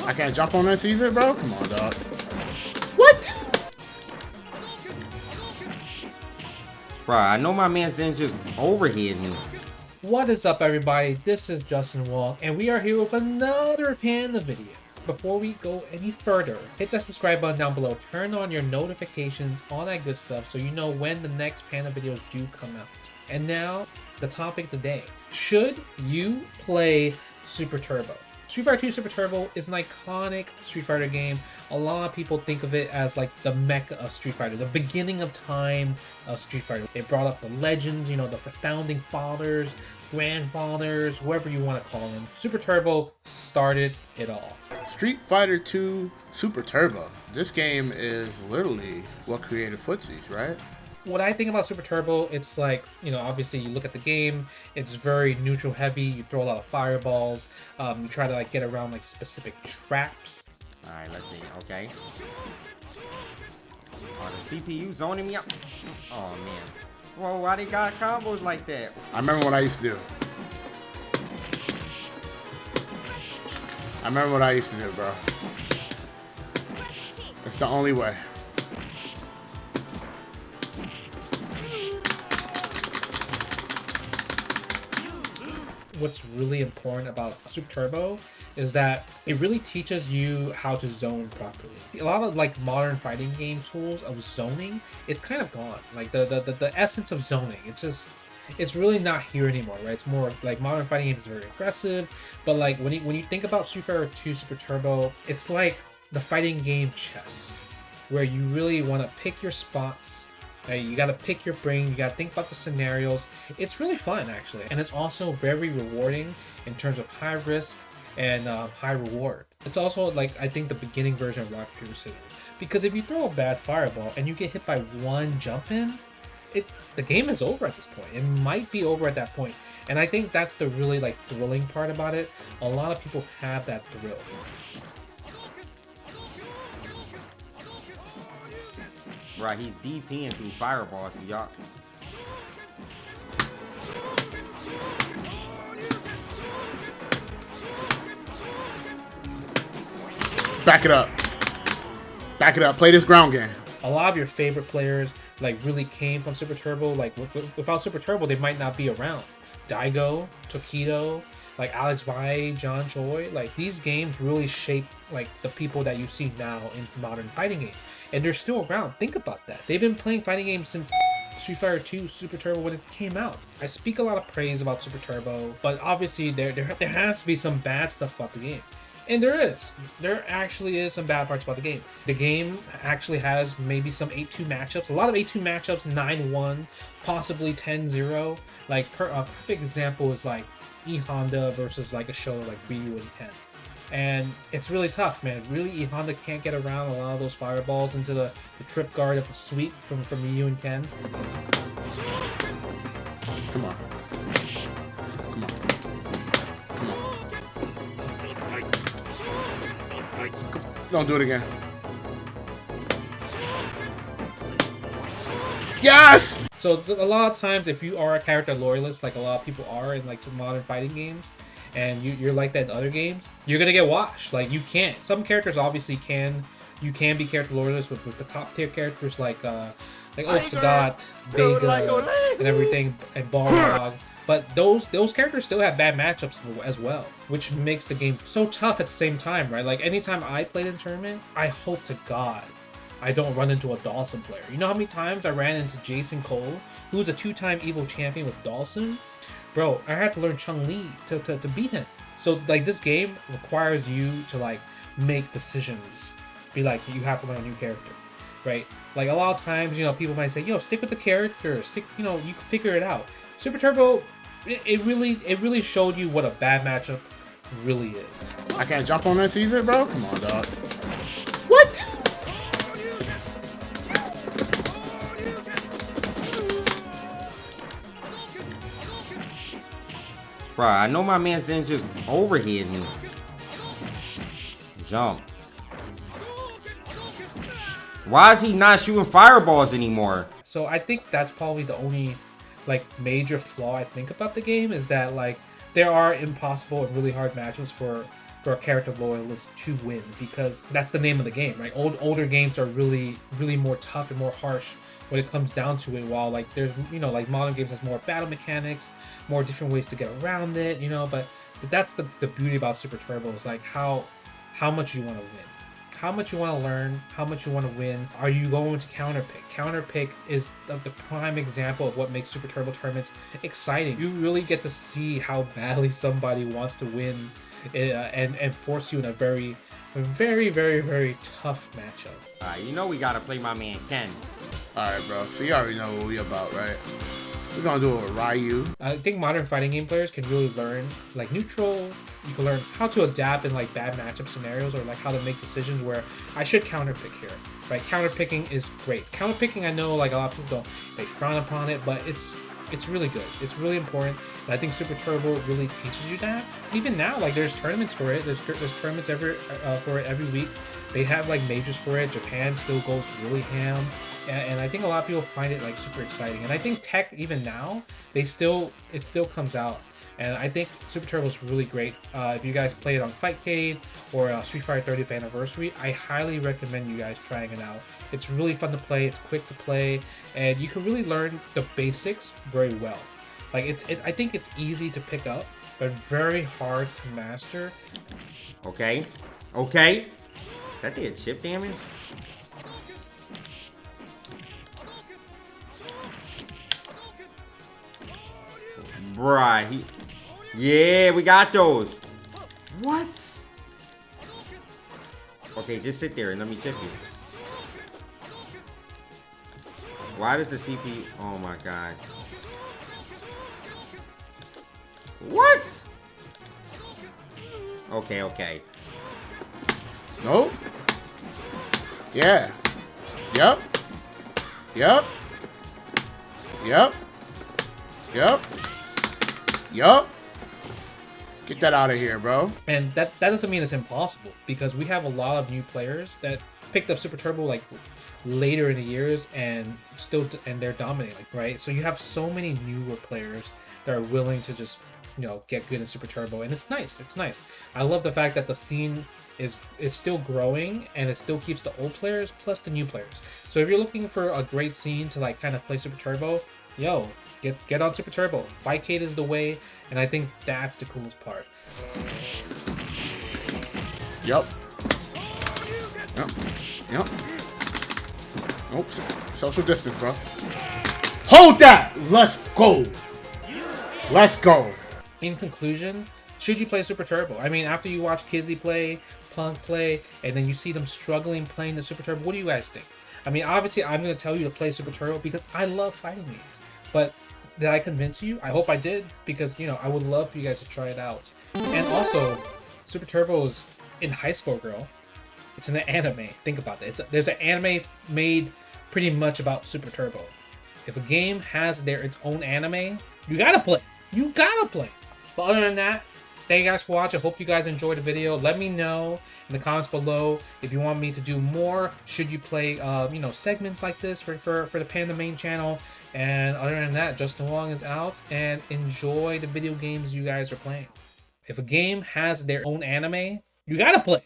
I can't jump on this either, bro. Come on, dog. What? Bro, I know my man's didn't just overhead me. What is up, everybody? This is Justin Wong, and we are here with another Panda video. Before we go any further, hit that subscribe button down below, turn on your notifications, all that good stuff, so you know when the next Panda videos do come out. And now, the topic of the day. Should you play Super Turbo? Street Fighter 2 Super Turbo is an iconic Street Fighter game. A lot of people think of it as like the mecca of Street Fighter, the beginning of time of Street Fighter. It brought up the legends, you know, the founding fathers, grandfathers, whoever you want to call them. Super Turbo started it all. Street Fighter 2 Super Turbo. This game is literally what created footsies, right? What I think about Super Turbo, it's like, you know, obviously you look at the game, it's very neutral heavy, you throw a lot of fireballs, you try to like get around like specific traps. Alright, let's see, okay. Oh, the CPU zoning me up. Oh man. Whoa, why they got combos like that? I remember what I used to do. Bro. It's the only way. What's really important about Super Turbo is that it really teaches you how to zone properly. A lot of like modern fighting game tools of zoning, it's kind of gone. Like the essence of zoning, it's really not here anymore, right? It's more like modern fighting games is very aggressive, but like when you think about Street Fighter 2 Super Turbo, it's like the fighting game chess, where you really want to pick your spots. You gotta pick your brain, you gotta think about the scenarios. It's really fun, actually. And it's also very rewarding in terms of high risk and high reward. It's also, like, I think the beginning version of Rock, Paper, Scissors. Because if you throw a bad fireball and you get hit by one jump in, the game is over at this point. It might be over at that point. And I think that's the really, like, thrilling part about it. A lot of people have that thrill. Right, he's DPing through fireballs, y'all. Back it up. Back it up. Play this ground game. A lot of your favorite players like really came from Super Turbo. Like without Super Turbo, they might not be around. Daigo, Tokido, like Alex Vai, John Choi. Like these games really shape like the people that you see now in modern fighting games. And they're still around. Think about that. They've been playing fighting games since Street Fighter 2 Super Turbo when it came out. I speak a lot of praise about Super Turbo, but obviously there has to be some bad stuff about the game. And there is. There actually is some bad parts about the game. The game actually has maybe some 8-2 matchups. A lot of 8-2 matchups, 9-1, possibly 10-0. Like, a perfect example is like E Honda versus like a show like Ryu and Ken. And it's really tough, man. Really, E Honda can't get around a lot of those fireballs into the trip guard of the sweep from Ryu and Ken. Come on. Come on. Come on. Don't do it again. Yes! So a lot of times, if you are a character loyalist, like a lot of people are in like some modern fighting games, and you're like that in other games, you're gonna get washed. Like you can't. Some characters obviously can. You can be character loyalist with the top tier characters like Sagat, Vega, and everything, and Balrog. But those characters still have bad matchups as well, which makes the game so tough at the same time, right? Like anytime I played in a tournament, I hope to God I don't run into a Dawson player. You know how many times I ran into Jason Cole, who's a 2-time EVO champion with Dawson? Bro, I had to learn Chun-Li to beat him. So like this game requires you to like make decisions. Be like, you have to learn a new character, right? Like a lot of times, you know, people might say, yo, stick with the character, stick, you know, you can figure it out. Super Turbo, it really showed you what a bad matchup really is. I can't jump on this either, bro. Come on, dog. What? Bro, I know my man's didn't just overhead me. Jump. Why is he not shooting fireballs anymore? So I think that's probably the only like major flaw I think about the game is that like there are impossible and really hard matches for for a character loyalist to win, because that's the name of the game, right? Older games are really more tough and more harsh when it comes down to it, while like there's, you know, like modern games has more battle mechanics, more different ways to get around it, you know. But that's the beauty about Super Turbo, is like how much you want to win, how much you want to learn, how much you want to win. Are you going to counterpick? Counterpick is the prime example of what makes Super Turbo tournaments exciting. You really get to see how badly somebody wants to win, and force you in a very tough matchup. Alright, you know we gotta play my man Ken. Alright, bro. So you already know what we about, right? We're gonna do it with Ryu. I think modern fighting game players can really learn like neutral. You can learn how to adapt in like bad matchup scenarios, or like how to make decisions where I should counterpick here, right? Counterpicking is great. Counterpicking, I know like a lot of people they frown upon it, but it's really good. It's really important. And I think Super Turbo really teaches you that. Even now, like there's tournaments for it. There's tournaments for it every week. They have like majors for it. Japan still goes really ham. And I think a lot of people find it like super exciting. And I think Tech, even now, it still comes out. And I think Super Turbo is really great. If you guys play it on Fightcade or Street Fighter 30th Anniversary, I highly recommend you guys trying it out. It's really fun to play. It's quick to play, and you can really learn the basics very well. Like I think it's easy to pick up, but very hard to master. Okay. That did chip damage? Bruh, yeah, we got those. What? Okay, just sit there and let me chip you. Why does the CP... Oh my god. What? Okay. Nope. Yeah. Yep. Get that out of here, bro. And that doesn't mean it's impossible, because we have a lot of new players that picked up Super Turbo like later in the years and they're dominating, right? So you have so many newer players that are willing to just, you know, get good in Super Turbo, and it's nice. I love the fact that the scene is still growing, and it still keeps the old players plus the new players. So if you're looking for a great scene to like kind of play Super Turbo, yo, get on Super Turbo. Fightcade is the way, and I think that's the coolest part. Yep. Oops. Social distance, bro. Hold that! Let's go! In conclusion, should you play Super Turbo? I mean, after you watch Kizzie play, Punk play, and then you see them struggling playing the Super Turbo, what do you guys think? I mean, obviously, I'm going to tell you to play Super Turbo because I love fighting games. But did I convince you? I hope I did, because, you know, I would love for you guys to try it out. And also, Super Turbo is in High Score Girl. It's an anime. Think about that. There's an anime made pretty much about Super Turbo. If a game has its own anime, you gotta play. But other than that, thank you guys for watching. I hope you guys enjoyed the video. Let me know in the comments below if you want me to do more. Should you play, you know, segments like this for the Panda main channel? And other than that, Justin Wong is out, and enjoy the video games you guys are playing. If a game has their own anime, you gotta play.